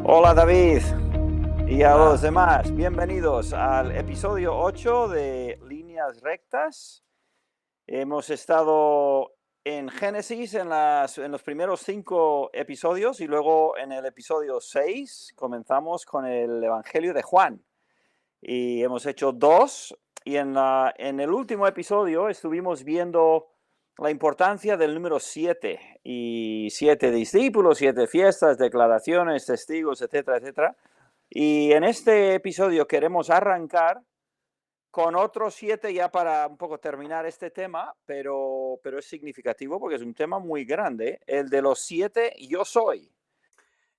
Hola David y a los Hola. demás, bienvenidos al episodio 8 de Líneas Rectas. Hemos estado en Génesis en los primeros 5 episodios y luego en el episodio 6 comenzamos con el Evangelio de Juan. Y hemos hecho 2 y en el último episodio estuvimos viendo la importancia del número 7 y 7 discípulos, 7 fiestas, declaraciones, testigos, etcétera, etcétera. Y en este episodio queremos arrancar con otros 7 ya para un poco terminar este tema, pero es significativo porque es un tema muy grande, el de los 7 yo soy.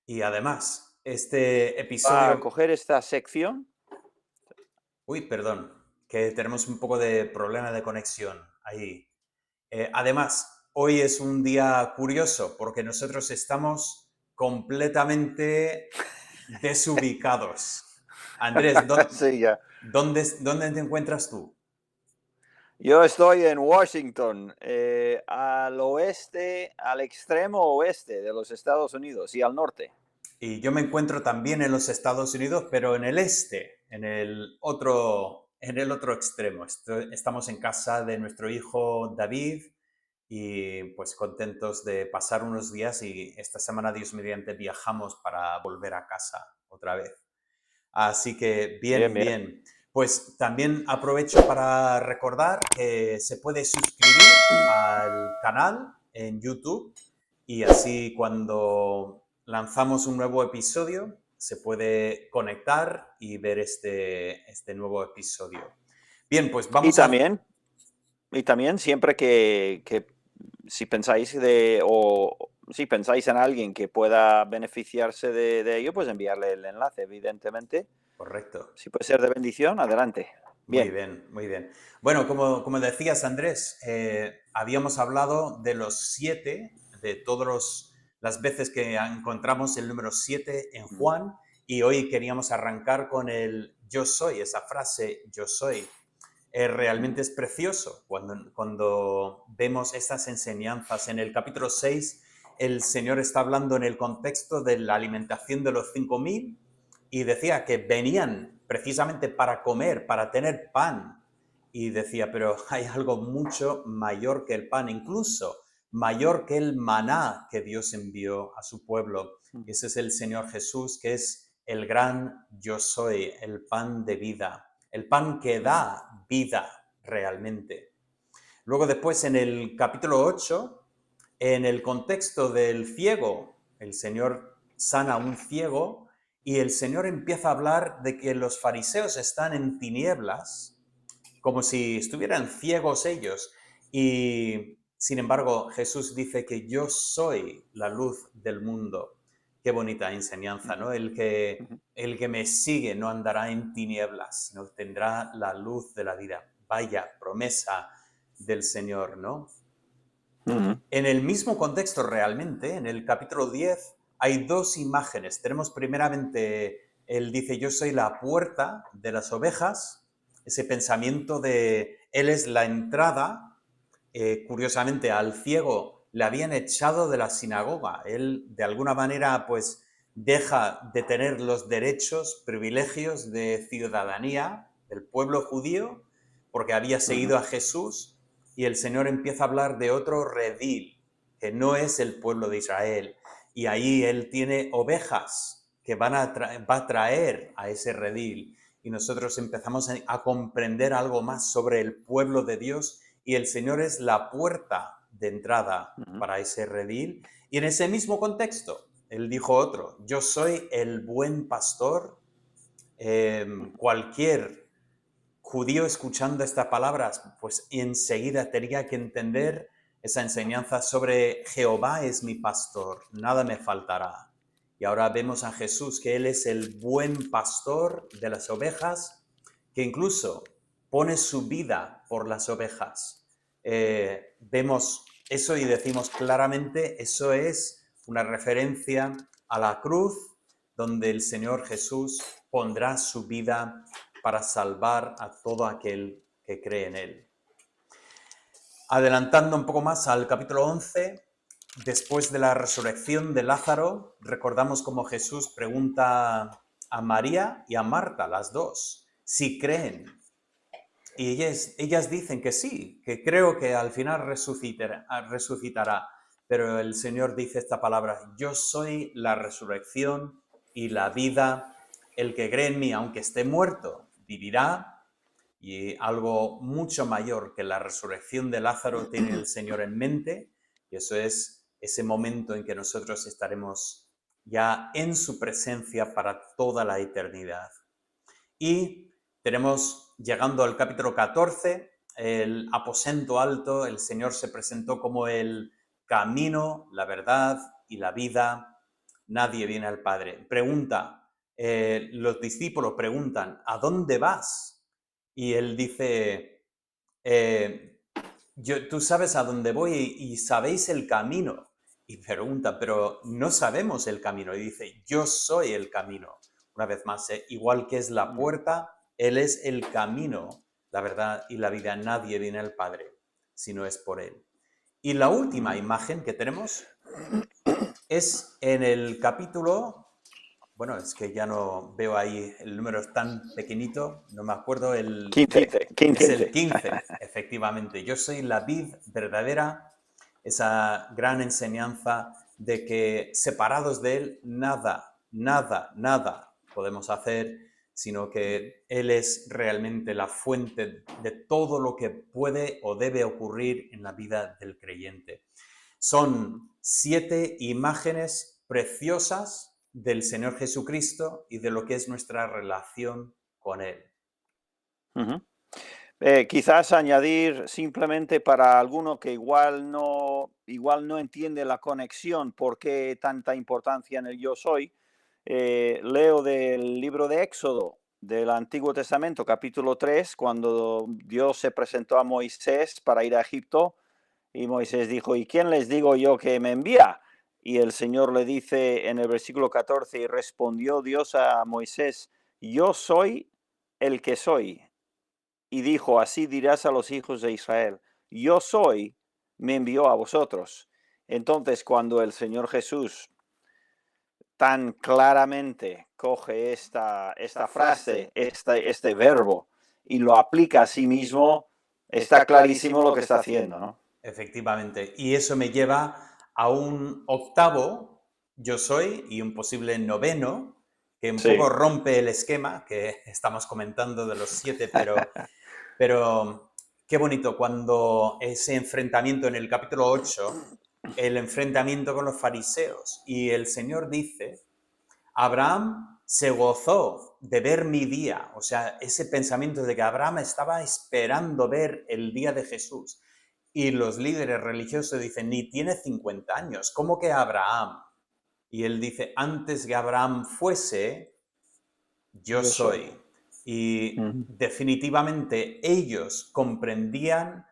Y además, este Va a episodio... coger esta sección. Uy, perdón, que tenemos un poco de problema de conexión ahí. Además, hoy es un día curioso porque nosotros estamos completamente desubicados. Andrés, Sí, ya. ¿dónde te encuentras tú? Yo estoy en Washington, al oeste, al extremo oeste de los Estados Unidos y al norte. Y yo me encuentro también en los Estados Unidos, pero en el este, en el otro extremo. Estamos en casa de nuestro hijo David y pues contentos de pasar unos días y esta semana, Dios mediante, viajamos para volver a casa otra vez. Así que Bien, bien, bien. bien. Pues también aprovecho para recordar que se puede suscribir al canal en YouTube y así cuando lanzamos un nuevo episodio se puede conectar y ver este nuevo episodio. Bien, pues Y vamos a... también, y también siempre que si pensáis si pensáis en alguien que pueda beneficiarse de ello, pues enviarle el enlace, evidentemente. Correcto. Si puede ser de bendición, adelante. Muy Bien. bien, muy bien. Bueno, como decías, Andrés, habíamos hablado de los 7, de todas las veces que encontramos el número 7 en Juan, y hoy queríamos arrancar con el yo soy, esa frase yo soy. Realmente es precioso cuando vemos estas enseñanzas. En el capítulo 6, el Señor está hablando en el contexto de la alimentación de los 5.000 y decía que venían precisamente para comer, para tener pan. Y decía, pero hay algo mucho mayor que el pan, incluso mayor que el maná que Dios envió a su pueblo. Y ese es el Señor Jesús, que es el gran yo soy, el pan de vida, el pan que da vida realmente. Luego después en el capítulo 8, en el contexto del ciego, el Señor sana a un ciego y el Señor empieza a hablar de que los fariseos están en tinieblas, como si estuvieran ciegos ellos. Y sin embargo, Jesús dice que yo soy la luz del mundo. Qué bonita enseñanza, ¿no? El que me sigue no andará en tinieblas, no tendrá la luz de la vida. Vaya promesa del Señor, ¿no? En el mismo contexto realmente, en el capítulo 10, hay dos imágenes. Tenemos primeramente, él dice, yo soy la puerta de las ovejas, ese pensamiento de él es la entrada. Curiosamente, al ciego le habían echado de la sinagoga. Él, de alguna manera, pues deja de tener los derechos, privilegios de ciudadanía del pueblo judío porque había seguido a Jesús y el Señor empieza a hablar de otro redil, que no es el pueblo de Israel. Y ahí Él tiene ovejas que va a traer a ese redil. Y nosotros empezamos a comprender algo más sobre el pueblo de Dios y el Señor es la puerta de entrada para ese redil. Y en ese mismo contexto, Él dijo otro, yo soy el buen pastor. Cualquier judío escuchando estas palabras, pues enseguida tenía que entender esa enseñanza sobre Jehová es mi pastor, nada me faltará. Y ahora vemos a Jesús que Él es el buen pastor de las ovejas, que incluso pone su vida por las ovejas. Vemos eso y decimos claramente, eso es una referencia a la cruz, donde el Señor Jesús pondrá su vida para salvar a todo aquel que cree en Él. Adelantando un poco más al capítulo 11, después de la resurrección de Lázaro, recordamos cómo Jesús pregunta a María y a Marta, las dos, si creen. Y ellas dicen que sí, que creo que al final resucitará. Pero el Señor dice esta palabra: yo soy la resurrección y la vida. El que cree en mí, aunque esté muerto, vivirá. Y algo mucho mayor que la resurrección de Lázaro tiene el Señor en mente, y eso es ese momento en que nosotros estaremos ya en su presencia para toda la eternidad. Y tenemos, llegando al capítulo 14, el aposento alto. El Señor se presentó como el camino, la verdad y la vida. Nadie viene al Padre. Los discípulos preguntan: ¿a dónde vas? Y él dice: tú sabes a dónde voy y sabéis el camino. Y pregunta: pero no sabemos el camino. Y dice: yo soy el camino. Una vez más, igual que es la puerta, Él es el camino, la verdad y la vida. Nadie viene al Padre si no es por Él. Y la última imagen que tenemos es en el capítulo... Bueno, es que ya no veo ahí, el número es tan pequeñito, no me acuerdo. 15, Es el 15. 15, efectivamente. Yo soy la vid verdadera, esa gran enseñanza de que separados de Él nada, nada, nada podemos hacer, sino que Él es realmente la fuente de todo lo que puede o debe ocurrir en la vida del creyente. Son 7 imágenes preciosas del Señor Jesucristo y de lo que es nuestra relación con Él. Quizás añadir simplemente para alguno que igual no entiende la conexión, por qué tanta importancia en el yo soy. Leo del libro de Éxodo, del Antiguo Testamento, capítulo 3, cuando Dios se presentó a Moisés para ir a Egipto, y Moisés dijo: ¿y quién les digo yo que me envía? Y el Señor le dice en el versículo 14: y respondió Dios a Moisés: yo soy el que soy. Y dijo: así dirás a los hijos de Israel: yo soy, me envió a vosotros. Entonces, cuando el Señor Jesús tan claramente coge esta frase, este verbo, y lo aplica a sí mismo, está clarísimo lo que está haciendo, ¿no? Efectivamente. Y eso me lleva a un octavo yo soy y un posible noveno, que un poco Sí. rompe el esquema que estamos comentando de los 7, pero qué bonito cuando ese enfrentamiento en el capítulo 8, el enfrentamiento con los fariseos, y el Señor dice: Abraham se gozó de ver mi día. O sea, ese pensamiento de que Abraham estaba esperando ver el día de Jesús. Y los líderes religiosos dicen: ni tiene 50 años, ¿cómo que Abraham? Y él dice: antes que Abraham fuese, yo Yo soy. soy. Y definitivamente ellos comprendían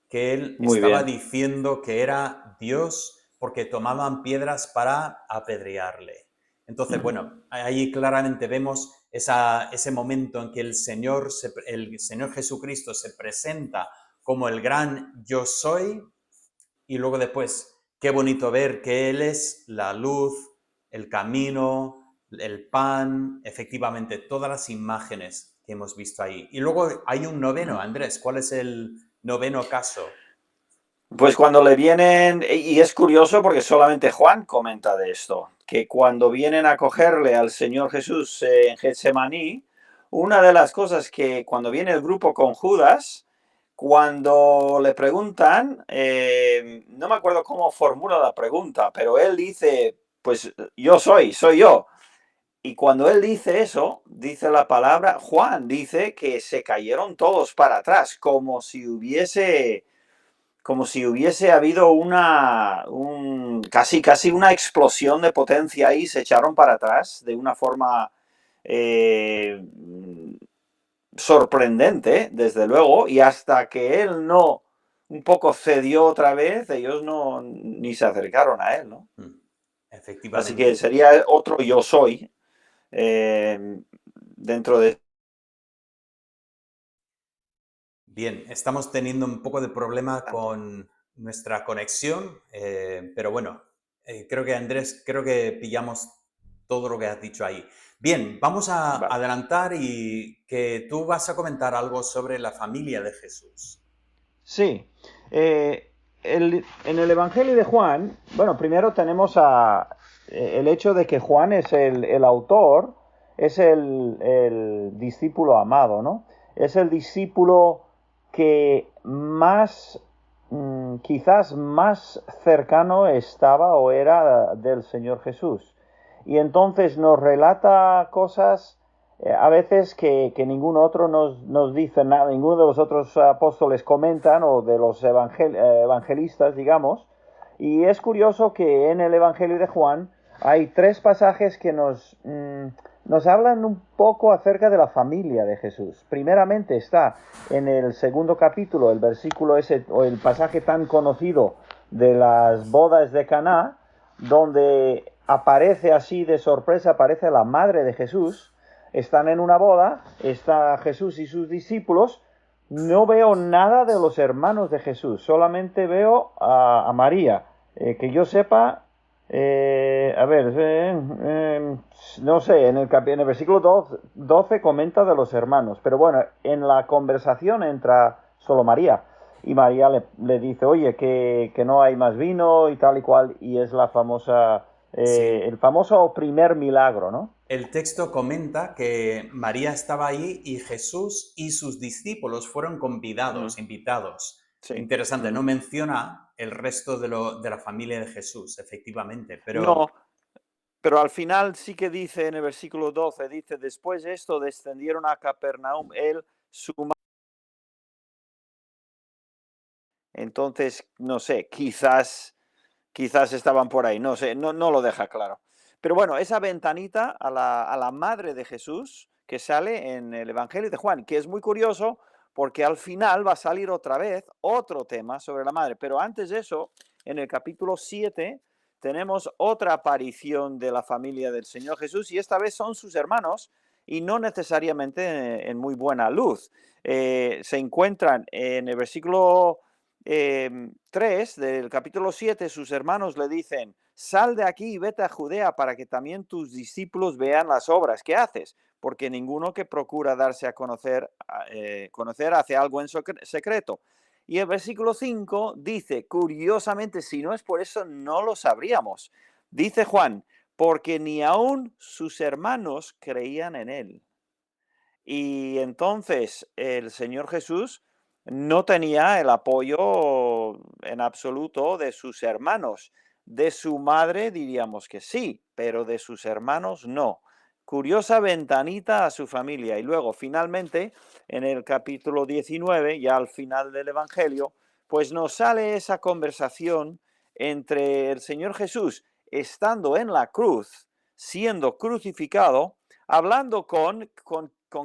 que él Muy estaba bien. diciendo que era Dios, porque tomaban piedras para apedrearle. Entonces, bueno, ahí claramente vemos ese momento en que el Señor Jesucristo se presenta como el gran yo soy, y luego después, qué bonito ver que Él es la luz, el camino, el pan, efectivamente, todas las imágenes que hemos visto ahí. Y luego hay un noveno, Andrés, ¿cuál es el noveno caso? Pues cuando le vienen, y es curioso porque solamente Juan comenta de esto, que cuando vienen a cogerle al Señor Jesús en Getsemaní, una de las cosas que cuando viene el grupo con Judas, cuando le preguntan, no me acuerdo cómo formula la pregunta, pero él dice: pues yo soy yo. Y cuando él dice eso, dice la palabra, Juan dice que se cayeron todos para atrás, como si hubiese habido casi una explosión de potencia ahí. Se echaron para atrás de una forma eh, sorprendente, desde luego, y hasta que él no un poco cedió otra vez, ellos no ni se acercaron a él, ¿no? Así que Efectivamente. sería otro yo soy dentro de... Bien, estamos teniendo un poco de problema con nuestra conexión, pero bueno, creo que Andrés, creo que pillamos todo lo que has dicho ahí. Bien, vamos a Vale. adelantar y que tú vas a comentar algo sobre la familia de Jesús. Sí. En el Evangelio de Juan, bueno, primero tenemos el hecho de que Juan es el autor, es el discípulo amado, ¿no? Es el discípulo que más, quizás más cercano estaba o era del Señor Jesús. Y entonces nos relata cosas a veces que ningún otro nos dice nada, ninguno de los otros apóstoles comentan o de los evangelistas, digamos. Y es curioso que en el Evangelio de Juan hay tres pasajes que nos hablan un poco acerca de la familia de Jesús. Primeramente está en el segundo capítulo, el versículo ese, o el pasaje tan conocido de las bodas de Caná, donde aparece así de sorpresa, aparece la madre de Jesús. Están en una boda, está Jesús y sus discípulos. No veo nada de los hermanos de Jesús, solamente veo a María. Que yo sepa, no sé, en el versículo 12 comenta de los hermanos, pero bueno, en la conversación entra solo María. Y María le dice, oye, que no hay más vino y tal y cual, y es Sí. el famoso primer milagro, ¿no? El texto comenta que María estaba ahí y Jesús y sus discípulos fueron Mm, convidados, invitados. sí. Interesante, no Mm. menciona el resto de la familia de Jesús, efectivamente, pero No, pero al final sí que dice en el versículo 12, dice, después de esto descendieron a Capernaum, él, su madre. Entonces, no sé, quizás estaban por ahí, no sé, no lo deja claro. Pero bueno, esa ventanita a la madre de Jesús que sale en el Evangelio de Juan, que es muy curioso porque al final va a salir otra vez otro tema sobre la madre. Pero antes de eso, en el capítulo 7 tenemos otra aparición de la familia del Señor Jesús y esta vez son sus hermanos y no necesariamente en muy buena luz. Se encuentran en el versículo 3 del capítulo 7, sus hermanos le dicen, sal de aquí y vete a Judea para que también tus discípulos vean las obras que haces, porque ninguno que procura darse a conocer hace algo en secreto. Y el versículo 5 dice, curiosamente, si no es por eso, no lo sabríamos. Dice Juan, porque ni aun sus hermanos creían en él. Y entonces el Señor Jesús no tenía el apoyo en absoluto de sus hermanos. De su madre diríamos que sí, pero de sus hermanos no. Curiosa ventanita a su familia. Y luego, finalmente, en el capítulo 19, ya al final del Evangelio, pues nos sale esa conversación entre el Señor Jesús estando en la cruz, siendo crucificado, hablando ¿con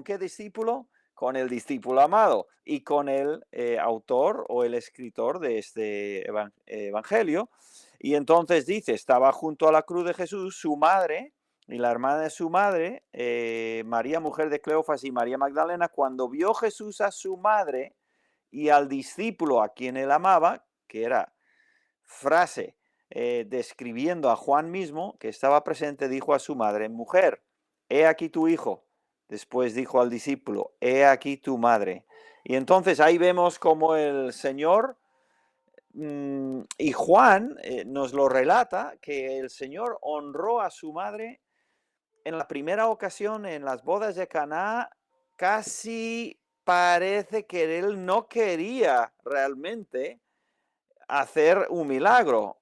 qué discípulo? Con el discípulo amado y con el autor o el escritor de este evangelio. Y entonces dice, estaba junto a la cruz de Jesús su madre y la hermana de su madre, María, mujer de Cleofas y María Magdalena, cuando vio Jesús a su madre y al discípulo a quien él amaba, que era frase describiendo a Juan mismo, que estaba presente, dijo a su madre, mujer, he aquí tu hijo. Después dijo al discípulo, he aquí tu madre. Y entonces ahí vemos como el Señor y Juan nos lo relata, que el Señor honró a su madre en la primera ocasión en las bodas de Caná. Casi parece que él no quería realmente hacer un milagro,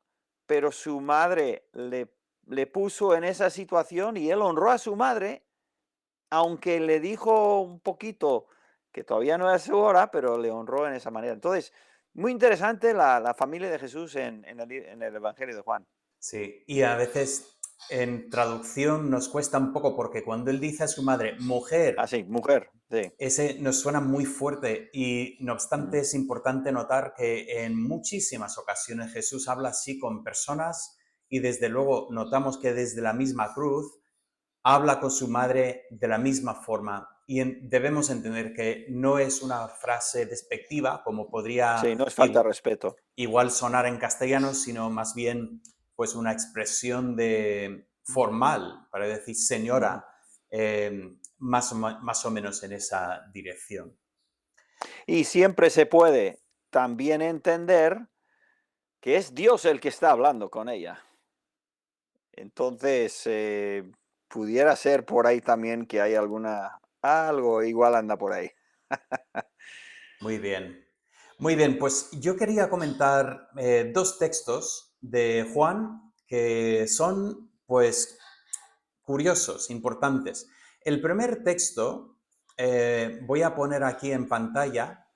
pero su madre le puso en esa situación y él honró a su madre, aunque le dijo un poquito que todavía no era su hora, pero le honró en esa manera. Entonces, muy interesante la familia de Jesús en el Evangelio de Juan. sí, y a veces en traducción nos cuesta un poco porque cuando él dice a su madre, mujer, Así, mujer, sí. ese nos suena muy fuerte y no obstante Mm, es importante notar que en muchísimas ocasiones Jesús habla así con personas y desde luego notamos que desde la misma cruz habla con su madre de la misma forma. debemos entender que no es una frase despectiva, como podría Sí, no es falta de respeto. igual sonar en castellano, sino más bien pues una expresión de formal para decir Ujú. señora, más o menos en esa dirección. Y siempre se puede también entender que es Dios el que está hablando con ella. Entonces, pudiera ser por ahí también que hay algo igual anda por ahí. Muy bien. Muy bien, pues yo quería comentar dos textos de Juan que son pues curiosos, importantes. El primer texto voy a poner aquí en pantalla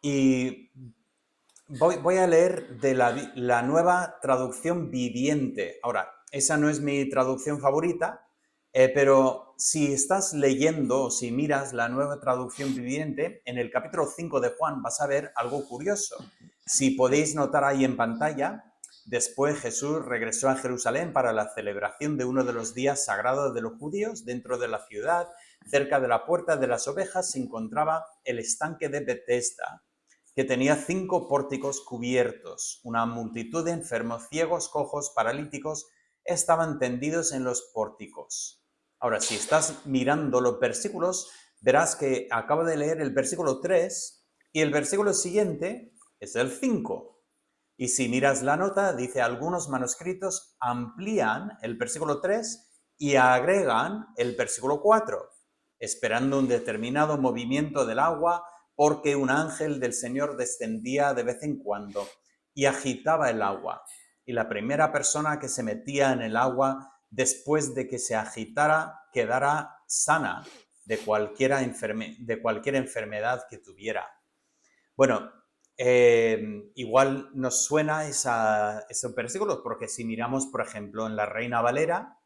y voy a leer de la nueva traducción viviente. Ahora, esa no es mi traducción favorita, pero si estás leyendo o si miras la nueva traducción viviente, en el capítulo 5 de Juan vas a ver algo curioso. Si podéis notar ahí en pantalla, después Jesús regresó a Jerusalén para la celebración de uno de los días sagrados de los judíos. Dentro de la ciudad, cerca de la puerta de las ovejas, se encontraba el estanque de Betesda, que tenía 5 pórticos cubiertos. Una multitud de enfermos, ciegos, cojos, paralíticos estaban tendidos en los pórticos. Ahora, si estás mirando los versículos, verás que acabo de leer el versículo 3 y el versículo siguiente es el 5. Y si miras la nota, dice algunos manuscritos amplían el versículo 3 y agregan el versículo 4, esperando un determinado movimiento del agua, porque un ángel del Señor descendía de vez en cuando y agitaba el agua. Y la primera persona que se metía en el agua después de que se agitara quedara sana de cualquier enfermedad que tuviera. Bueno, igual nos suena esos versículos, porque si miramos, por ejemplo, en la Reina Valera,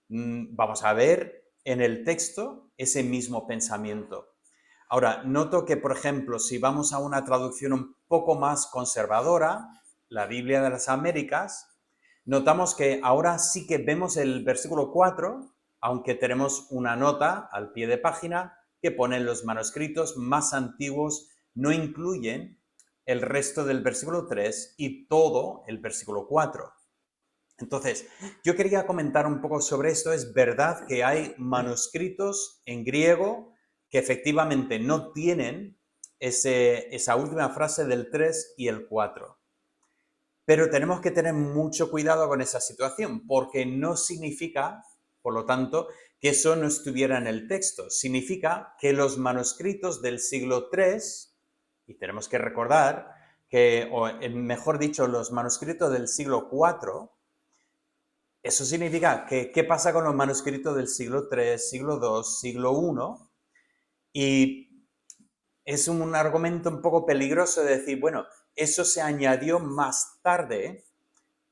vamos a ver en el texto ese mismo pensamiento. Ahora, noto que, por ejemplo, si vamos a una traducción un poco más conservadora, la Biblia de las Américas, notamos que ahora sí que vemos el versículo 4, aunque tenemos una nota al pie de página que pone los manuscritos más antiguos no incluyen el resto del versículo 3 y todo el versículo 4. Entonces, yo quería comentar un poco sobre esto. Es verdad que hay manuscritos en griego que efectivamente no tienen esa última frase del 3 y el 4. Pero tenemos que tener mucho cuidado con esa situación, porque no significa, por lo tanto, que eso no estuviera en el texto. Significa que los manuscritos del siglo III, y tenemos que recordar que, o mejor dicho, los manuscritos del siglo IV, eso significa que, ¿qué pasa con los manuscritos del siglo III, siglo II, siglo I? Y es un argumento un poco peligroso de decir, bueno, eso se añadió más tarde,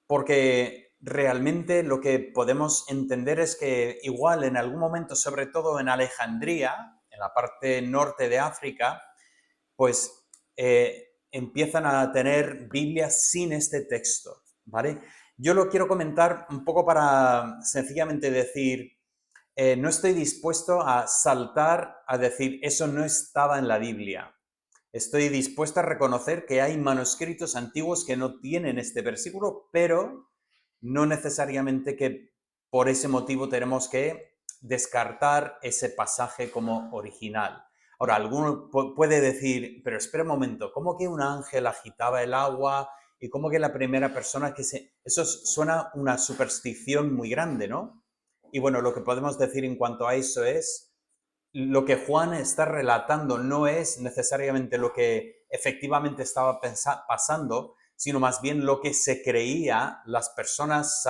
porque realmente lo que podemos entender es que igual en algún momento, sobre todo en Alejandría, en la parte norte de África, pues empiezan a tener Biblias sin este texto, ¿vale? Yo lo quiero comentar un poco para sencillamente decir, no estoy dispuesto a saltar a decir eso no estaba en la Biblia. Estoy dispuesto a reconocer que hay manuscritos antiguos que no tienen este versículo, pero no necesariamente que por ese motivo tenemos que descartar ese pasaje como original. Ahora, alguno puede decir, pero espera un momento, ¿cómo que un ángel agitaba el agua? ¿Y cómo que la primera persona que se...? Eso suena una superstición muy grande, ¿no? Y bueno, lo que podemos decir en cuanto a eso es, lo que Juan está relatando no es necesariamente lo que efectivamente estaba pasando, sino más bien lo que se creía las personas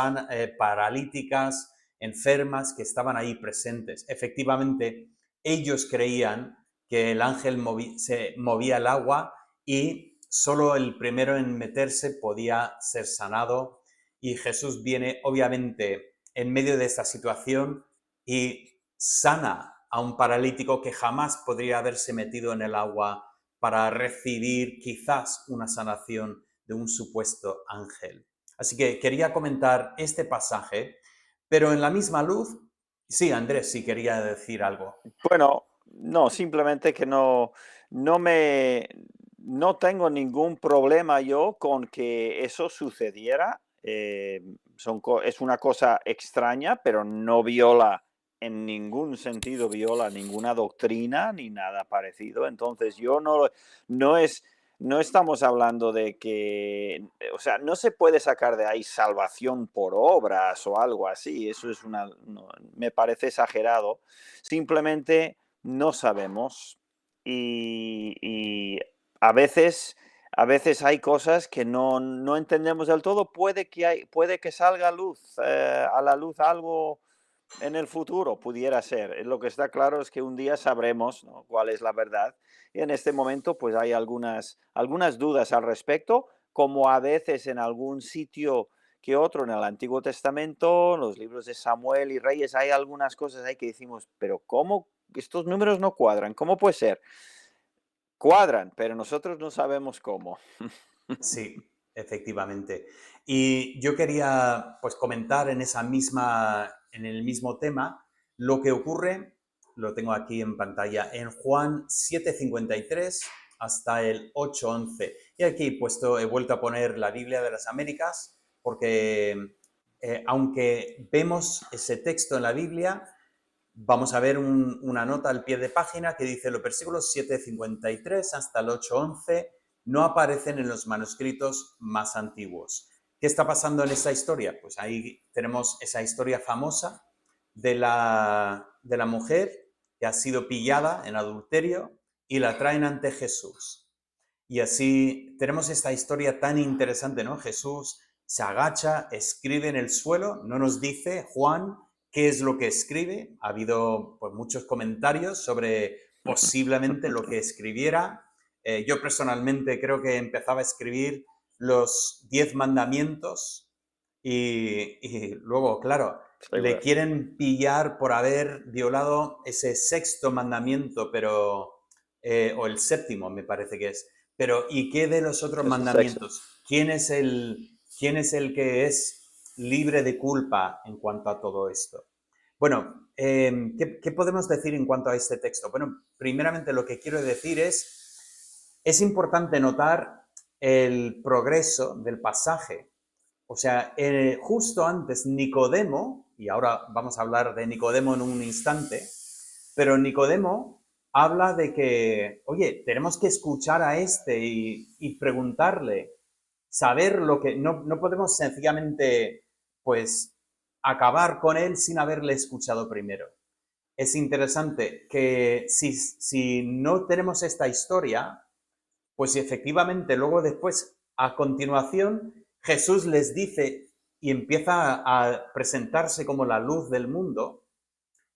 paralíticas, enfermas que estaban ahí presentes. Efectivamente, ellos creían que el ángel se movía el agua y solo el primero en meterse podía ser sanado. Y Jesús viene, obviamente, en medio de esta situación y sana a un paralítico que jamás podría haberse metido en el agua para recibir quizás una sanación de un supuesto ángel. Así que quería comentar este pasaje, pero en la misma luz, sí, Andrés, sí quería decir algo. Bueno, No, simplemente que no me, no tengo ningún problema yo con que eso sucediera. Es una cosa extraña, pero no viola en ningún sentido, viola ninguna doctrina ni nada parecido. Entonces yo no es, no estamos hablando de que, o sea, no se puede sacar de ahí salvación por obras o algo así. Eso es me parece exagerado. Simplemente no sabemos y a veces hay cosas que no entendemos del todo. Puede que salga a la luz algo en el futuro, pudiera ser. Lo que está claro es que un día sabremos, ¿no?, cuál es la verdad. Y en este momento pues hay algunas dudas al respecto, como a veces en algún sitio que otro en el Antiguo Testamento, los libros de Samuel y Reyes, hay algunas cosas ahí que decimos, pero ¿cómo estos números no cuadran? ¿Cómo puede ser? Cuadran, pero nosotros no sabemos cómo. Sí, efectivamente. Y yo quería pues comentar en el mismo tema lo que ocurre, lo tengo aquí en pantalla, en Juan 7:53 hasta el 8:11. Y aquí he vuelto a poner la Biblia de las Américas porque aunque vemos ese texto en la Biblia, vamos a ver una nota al pie de página que dice los versículos 7:53 hasta el 8:11 no aparecen en los manuscritos más antiguos. ¿Qué está pasando en esta historia? Pues ahí tenemos esa historia famosa de la mujer que ha sido pillada en adulterio y la traen ante Jesús. Y así tenemos esta historia tan interesante, ¿no? Jesús se agacha, escribe en el suelo, no nos dice Juan qué es lo que escribe. Ha habido pues, muchos comentarios sobre posiblemente lo que escribiera. Yo personalmente creo que empezaba a escribir los 10 mandamientos y luego, claro, le Seguro. quieren pillar por haber violado ese sexto mandamiento, o el séptimo me parece que es. Pero, ¿y qué de los otros Es el sexo. mandamientos? Quién es el que es libre de culpa en cuanto a todo esto? Bueno, ¿qué podemos decir en cuanto a este texto? Bueno, primeramente lo que quiero decir es importante notar el progreso del pasaje. O sea, justo antes Nicodemo, y ahora vamos a hablar de Nicodemo en un instante, pero Nicodemo habla de que, oye, tenemos que escuchar a este y preguntarle, saber lo que, no podemos sencillamente, pues, acabar con él sin haberle escuchado primero. Es interesante que si no tenemos esta historia, pues efectivamente luego después, a continuación, Jesús les dice y empieza a presentarse como la luz del mundo,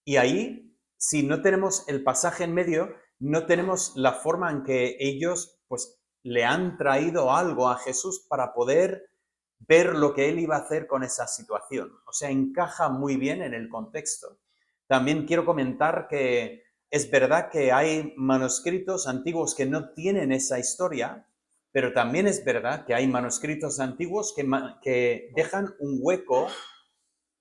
y ahí, si no tenemos el pasaje en medio, no tenemos la forma en que ellos pues le han traído algo a Jesús para poder ver lo que él iba a hacer con esa situación. O sea, encaja muy bien en el contexto. También quiero comentar que es verdad que hay manuscritos antiguos que no tienen esa historia, pero también es verdad que hay manuscritos antiguos que dejan un hueco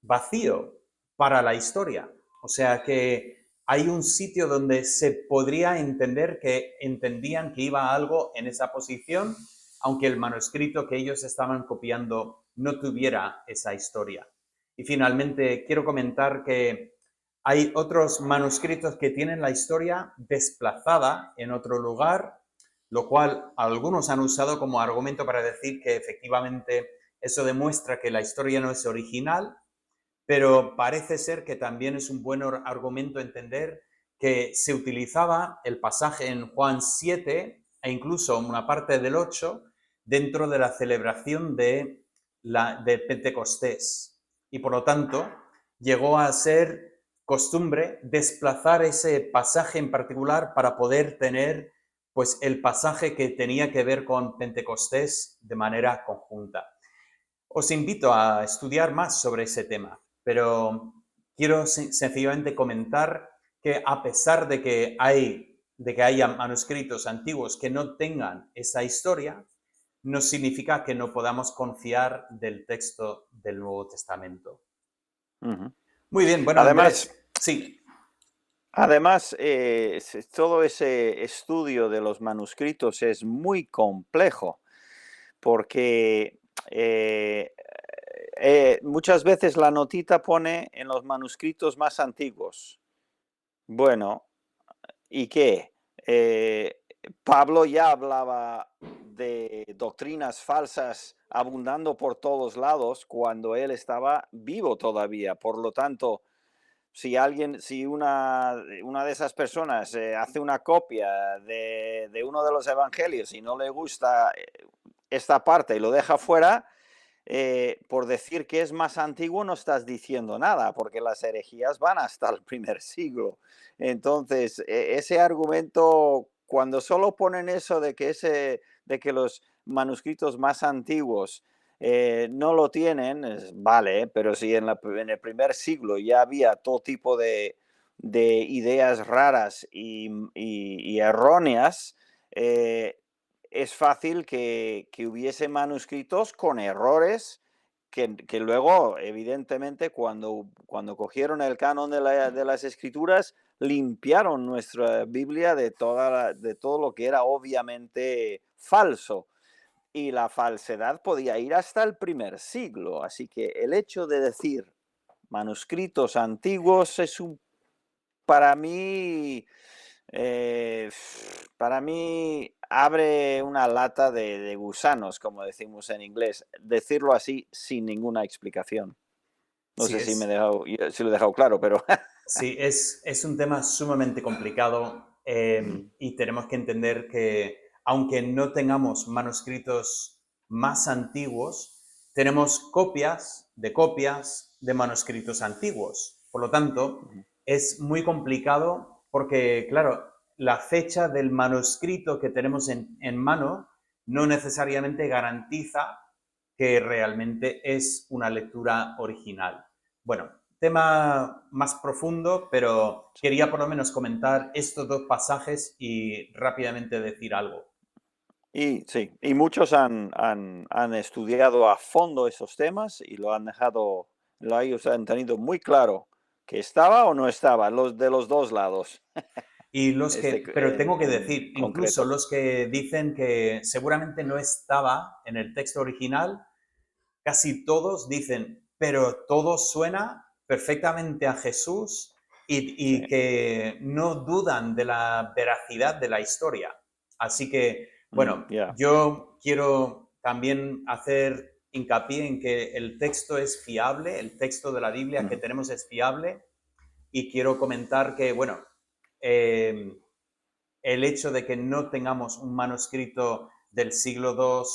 vacío para la historia. O sea que hay un sitio donde se podría entender que entendían que iba algo en esa posición, aunque el manuscrito que ellos estaban copiando no tuviera esa historia. Y finalmente quiero comentar que hay otros manuscritos que tienen la historia desplazada en otro lugar, lo cual algunos han usado como argumento para decir que efectivamente eso demuestra que la historia no es original, pero parece ser que también es un buen argumento entender que se utilizaba el pasaje en Juan 7 e incluso una parte del 8 dentro de la celebración de Pentecostés. Y por lo tanto, llegó a ser costumbre desplazar ese pasaje en particular para poder tener pues el pasaje que tenía que ver con Pentecostés de manera conjunta. Os invito a estudiar más sobre ese tema, pero quiero sencillamente comentar que a pesar de que haya manuscritos antiguos que no tengan esa historia, no significa que no podamos confiar del texto del Nuevo Testamento. Ujú. Muy bien, bueno, Además, Andrés, sí, Además, todo ese estudio de los manuscritos es muy complejo porque muchas veces la notita pone en los manuscritos más antiguos. Bueno, ¿y qué? Pablo ya hablaba de doctrinas falsas abundando por todos lados cuando él estaba vivo todavía. Por lo tanto, si una de esas personas hace una copia de uno de los evangelios y no le gusta esta parte y lo deja fuera, por decir que es más antiguo no estás diciendo nada, porque las herejías van hasta el primer siglo. Entonces, ese argumento, cuando solo ponen eso de que los manuscritos más antiguos no lo tienen, vale, pero si en el primer siglo ya había todo tipo de ideas raras y erróneas, es fácil que hubiese manuscritos con errores que luego, evidentemente, cuando cogieron el canon de las escrituras, limpiaron nuestra Biblia de todo lo que era obviamente falso. Y la falsedad podía ir hasta el primer siglo. Así que el hecho de decir manuscritos antiguos para mí, eh, para mí abre una lata de gusanos, como decimos en inglés, decirlo así sin ninguna explicación. No Sí, sé si lo he dejado claro, pero sí, es un tema sumamente complicado y tenemos que entender que aunque no tengamos manuscritos más antiguos, tenemos copias de manuscritos antiguos. Por lo tanto, es muy complicado porque, claro, la fecha del manuscrito que tenemos en mano no necesariamente garantiza que realmente es una lectura original. Bueno, tema más profundo, pero quería por lo menos comentar estos dos pasajes y rápidamente decir algo. y sí, y muchos han estudiado a fondo esos temas y ellos han tenido muy claro que estaba o no estaba, los de los dos lados, Y los que, pero tengo que en decir, incluso concreto. los que dicen que seguramente no estaba en el texto original, casi todos dicen, pero todo suena perfectamente a Jesús Sí, y que no dudan de la veracidad de la historia. Así que, bueno, ya. yo quiero también hacer hincapié en que el texto es fiable, el texto de la Biblia que Ujú. tenemos es fiable y quiero comentar que, bueno, eh, el hecho de que no tengamos un manuscrito del siglo II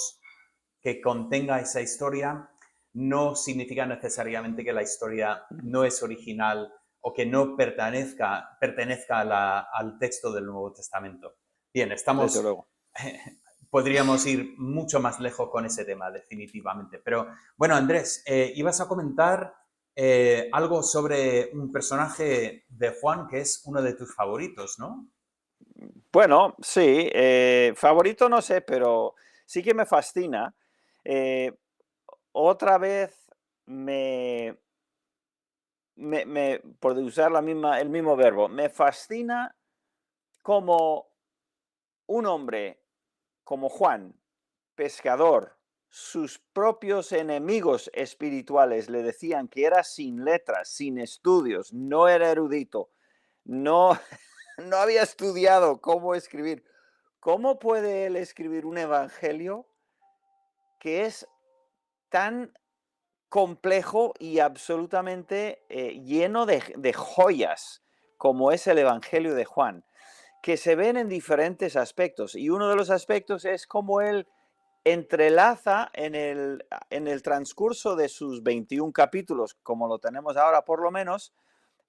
que contenga esa historia no significa necesariamente que la historia Ujú. no es original o que no pertenezca al texto del Nuevo Testamento. Bien, Desde luego. podríamos ir mucho más lejos con ese tema, definitivamente. Pero bueno, Andrés, ibas a comentar algo sobre un personaje de Juan que es uno de tus favoritos, ¿no? Bueno, sí, favorito no sé, pero sí que me fascina. Eh, otra vez me, por usar el mismo verbo, me fascina como un hombre como Juan, pescador, sus propios enemigos espirituales le decían que era sin letras, sin estudios, no era erudito, no, no había estudiado cómo escribir. ¿Cómo puede él escribir un evangelio que es tan complejo y absolutamente lleno de joyas como es el Evangelio de Juan, que se ven en diferentes aspectos? Y uno de los aspectos es cómo él entrelaza en el transcurso de sus 21 capítulos, como lo tenemos ahora por lo menos,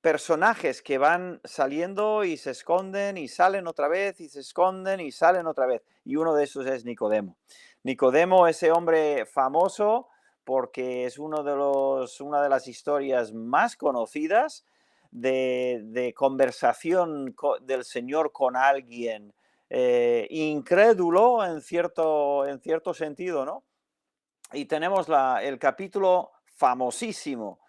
personajes que van saliendo y se esconden y salen otra vez y se esconden y salen otra vez. Y uno de esos es Nicodemo. Nicodemo, ese hombre famoso porque es una de las historias más conocidas de conversación del Señor con alguien incrédulo en cierto sentido, ¿no? Y tenemos el capítulo famosísimo,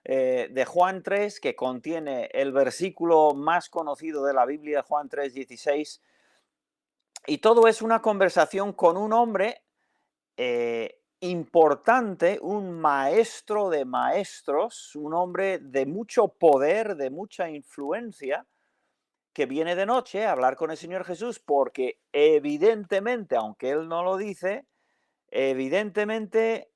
de Juan 3, que contiene el versículo más conocido de la Biblia, Juan 3:16, y todo es una conversación con un hombre importante, un maestro de maestros, un hombre de mucho poder, de mucha influencia, que viene de noche a hablar con el Señor Jesús porque evidentemente, aunque él no lo dice, evidentemente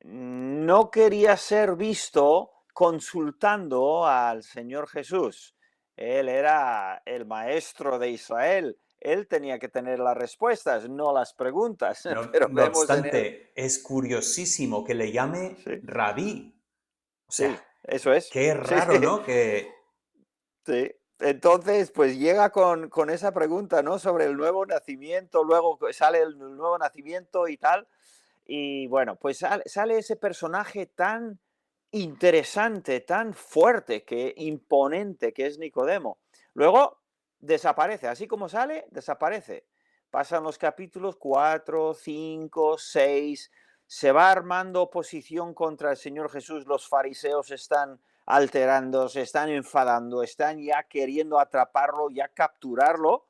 no quería ser visto consultando al Señor Jesús. Él era el maestro de Israel. Él tenía que tener las respuestas, no las preguntas. Pero No vemos en él. obstante, es curiosísimo que le llame Sí, rabí. O sea, sí, eso es. qué Sí, raro, ¿no? Que sí. Entonces, pues llega con esa pregunta, ¿no? Sobre el nuevo nacimiento, luego sale el nuevo nacimiento y tal. Y bueno, pues sale ese personaje tan interesante, tan fuerte, que imponente que es Nicodemo. Luego desaparece, así como sale, desaparece. Pasan los capítulos 4, 5, 6, se va armando oposición contra el Señor Jesús, los fariseos están alterando, se están enfadando, están ya queriendo atraparlo, ya capturarlo.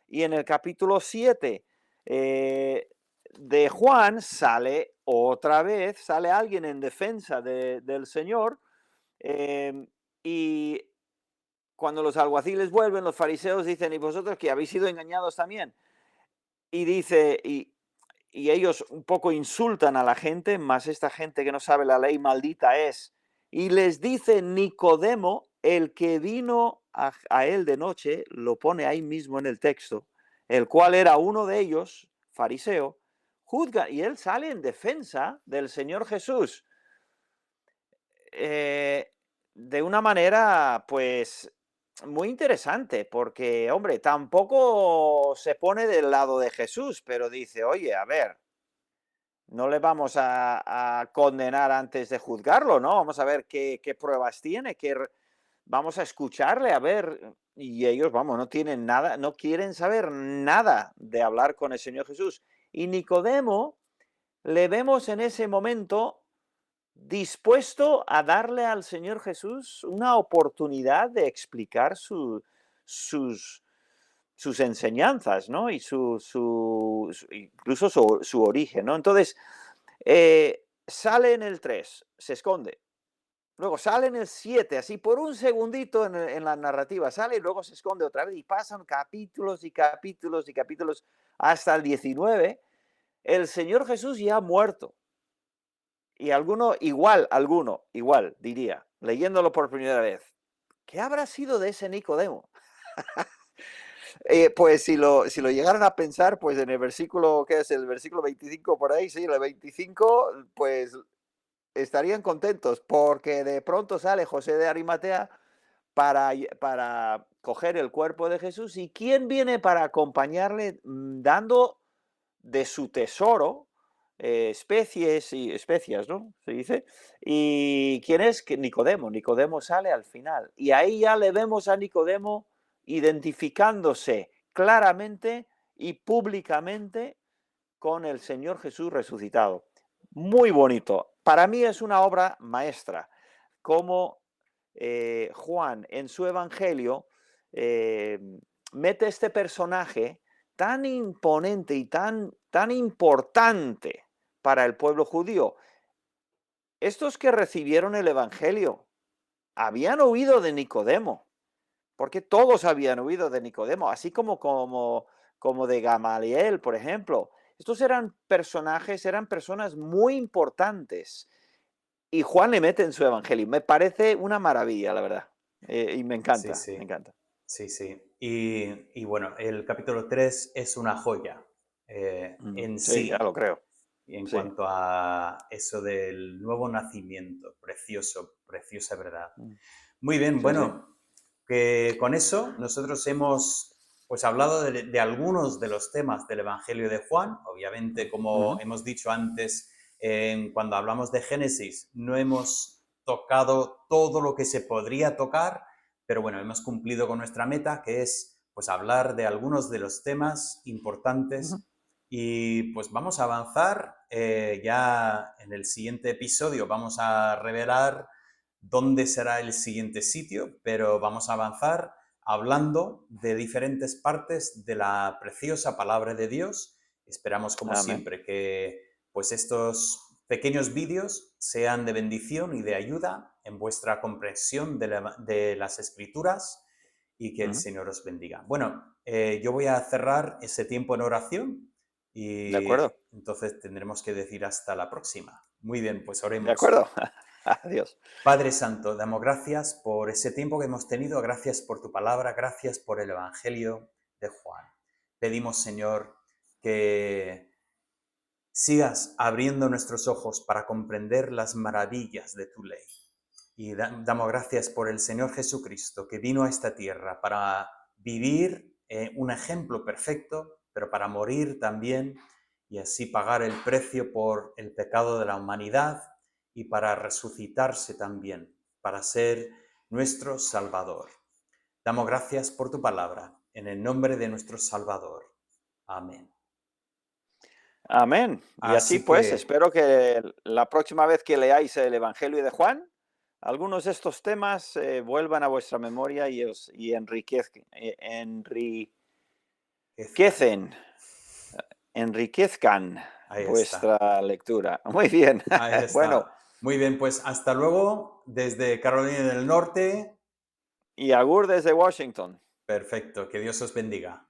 Y en el capítulo 7 de Juan sale otra vez, sale alguien en defensa del Señor, eh, y cuando los alguaciles vuelven, los fariseos dicen, ¿y vosotros que habéis sido engañados también? Y dice, y ellos un poco insultan a la gente, más esta gente que no sabe la ley maldita es, y les dice Nicodemo, el que vino a él de noche, lo pone ahí mismo en el texto, el cual era uno de ellos, fariseo, juzga, y él sale en defensa del Señor Jesús, eh, de una manera, pues, muy interesante, porque, hombre, tampoco se pone del lado de Jesús, pero dice, oye, a ver, no le vamos a condenar antes de juzgarlo, ¿no? Vamos a ver qué pruebas tiene, vamos a escucharle, a ver. Y ellos, vamos, no tienen nada, no quieren saber nada de hablar con el Señor Jesús. Y Nicodemo le vemos en ese momento dispuesto a darle al Señor Jesús una oportunidad de explicar sus, sus enseñanzas, ¿no? Y incluso su origen, ¿no? Entonces, sale en el 3, se esconde. Luego sale en el 7, así por un segundito en la narrativa, sale y luego se esconde otra vez y pasan capítulos y capítulos y capítulos hasta el 19. El Señor Jesús ya ha muerto. Y alguno igual, diría, leyéndolo por primera vez, ¿qué habrá sido de ese Nicodemo? Pues si lo llegaran a pensar, pues en el versículo, ¿qué es? El versículo 25 por ahí, sí, el 25, pues estarían contentos porque de pronto sale José de Arimatea para coger el cuerpo de Jesús. ¿Y quién viene para acompañarle dando de su tesoro especies y especias, ¿no? Se dice. ¿Y quién es? Que Nicodemo. Nicodemo sale al final. Y ahí ya le vemos a Nicodemo identificándose claramente y públicamente con el Señor Jesús resucitado. Muy bonito. Para mí es una obra maestra, como Juan en su Evangelio eh, mete este personaje tan imponente y tan importante para el pueblo judío. Estos que recibieron el Evangelio habían oído de Nicodemo, porque todos habían oído de Nicodemo, así como de Gamaliel, por ejemplo. Estos eran personajes, eran personas muy importantes. Y Juan le mete en su evangelio. Me parece una maravilla, la verdad. Y me sí, encanta, me sí, encanta. sí, sí. Y bueno, el capítulo 3 es una joya en Sí, ya sí. lo creo. Y en Sí. cuanto a eso del nuevo nacimiento, precioso, preciosa verdad. Mm, Muy bien, sí, sí. bueno, que con eso nosotros hemos pues hablado de algunos de los temas del Evangelio de Juan. Obviamente, como Ujú, hemos dicho antes, cuando hablamos de Génesis, no hemos tocado todo lo que se podría tocar, pero bueno, hemos cumplido con nuestra meta, que es pues hablar de algunos de los temas ujú. importantes y pues vamos a avanzar. Ya en el siguiente episodio vamos a revelar dónde será el siguiente sitio, pero vamos a avanzar hablando de diferentes partes de la preciosa palabra de Dios. Esperamos, como Amén. siempre, que pues estos pequeños vídeos sean de bendición y de ayuda en vuestra comprensión de las Escrituras y que el Ujú. Señor os bendiga. Bueno, yo voy a cerrar ese tiempo en oración De y acuerdo, entonces tendremos que decir hasta la próxima. Muy bien, pues de oremos. acuerdo. Adiós. Padre Santo, damos gracias por ese tiempo que hemos tenido, gracias por tu palabra, gracias por el Evangelio de Juan. Pedimos, Señor, que sigas abriendo nuestros ojos para comprender las maravillas de tu ley. Y damos gracias por el Señor Jesucristo, que vino a esta tierra para vivir un ejemplo perfecto, pero para morir también y así pagar el precio por el pecado de la humanidad y para resucitarse también, para ser nuestro Salvador. Damos gracias por tu palabra, en el nombre de nuestro Salvador. Amén. Amén. Y así Así pues, que espero que la próxima vez que leáis el Evangelio de Juan, algunos de estos temas vuelvan a vuestra memoria y crezcan. enriquezcan Ahí está. vuestra lectura. Muy bien. Ahí Bueno, está. Muy bien, pues hasta luego desde Carolina del Norte. y agur desde Washington. Perfecto, que Dios os bendiga.